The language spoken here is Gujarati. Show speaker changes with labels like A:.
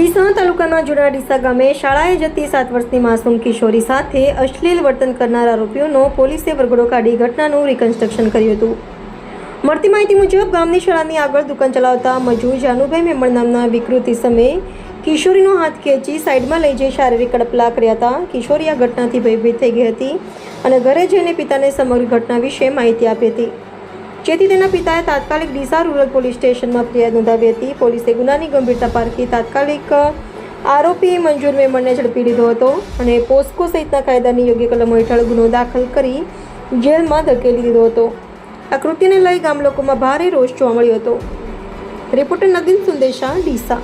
A: ડીસા તાલુકાના જૂના ડીસા ગામે શાળાએ જતી 7 વર્ષની માસૂમ કિશોરી સાથે અશ્લીલ વર્તન કરનાર આરોપીઓનો પોલીસે વરઘોડો કાઢી ઘટનાનું રિકન્સ્ટ્રક્શન કર્યું હતું। મળતી માહિતી મુજબ ગામની શાળાની આગળ દુકાન ચલાવતા મજૂર જાનુભાઈ મેમણ નામના વિકૃતિ સમયે કિશોરીનો હાથ ખેંચી સાઈડમાં લઈ જઈ શારીરિક કડપલા કર્યા હતા। કિશોરી આ ઘટનાથી ભયભીત થઈ ગઈ હતી અને ઘરે જઈને પિતાને સમગ્ર ઘટના વિશે માહિતી આપી હતી, જેથી તેના પિતાએ તાત્કાલિક ડીસા રૂરલ પોલીસ સ્ટેશનમાં ફરિયાદ નોંધાવી હતી। પોલીસે ગુનાની ગંભીરતા પારખી તાત્કાલિક આરોપી મંજૂર મેમણને ઝડપી લીધો હતો અને પોસ્કો સહિતના કાયદાની યોગ્ય કલમો હેઠળ ગુનો દાખલ કરી જેલમાં ધકેલી દીધો હતો। આ કૃત્યને લઈ ગામ લોકોમાં ભારે રોષ જોવા મળ્યો હતો। રિપોર્ટર નદીન સુંદેશા, ડીસા।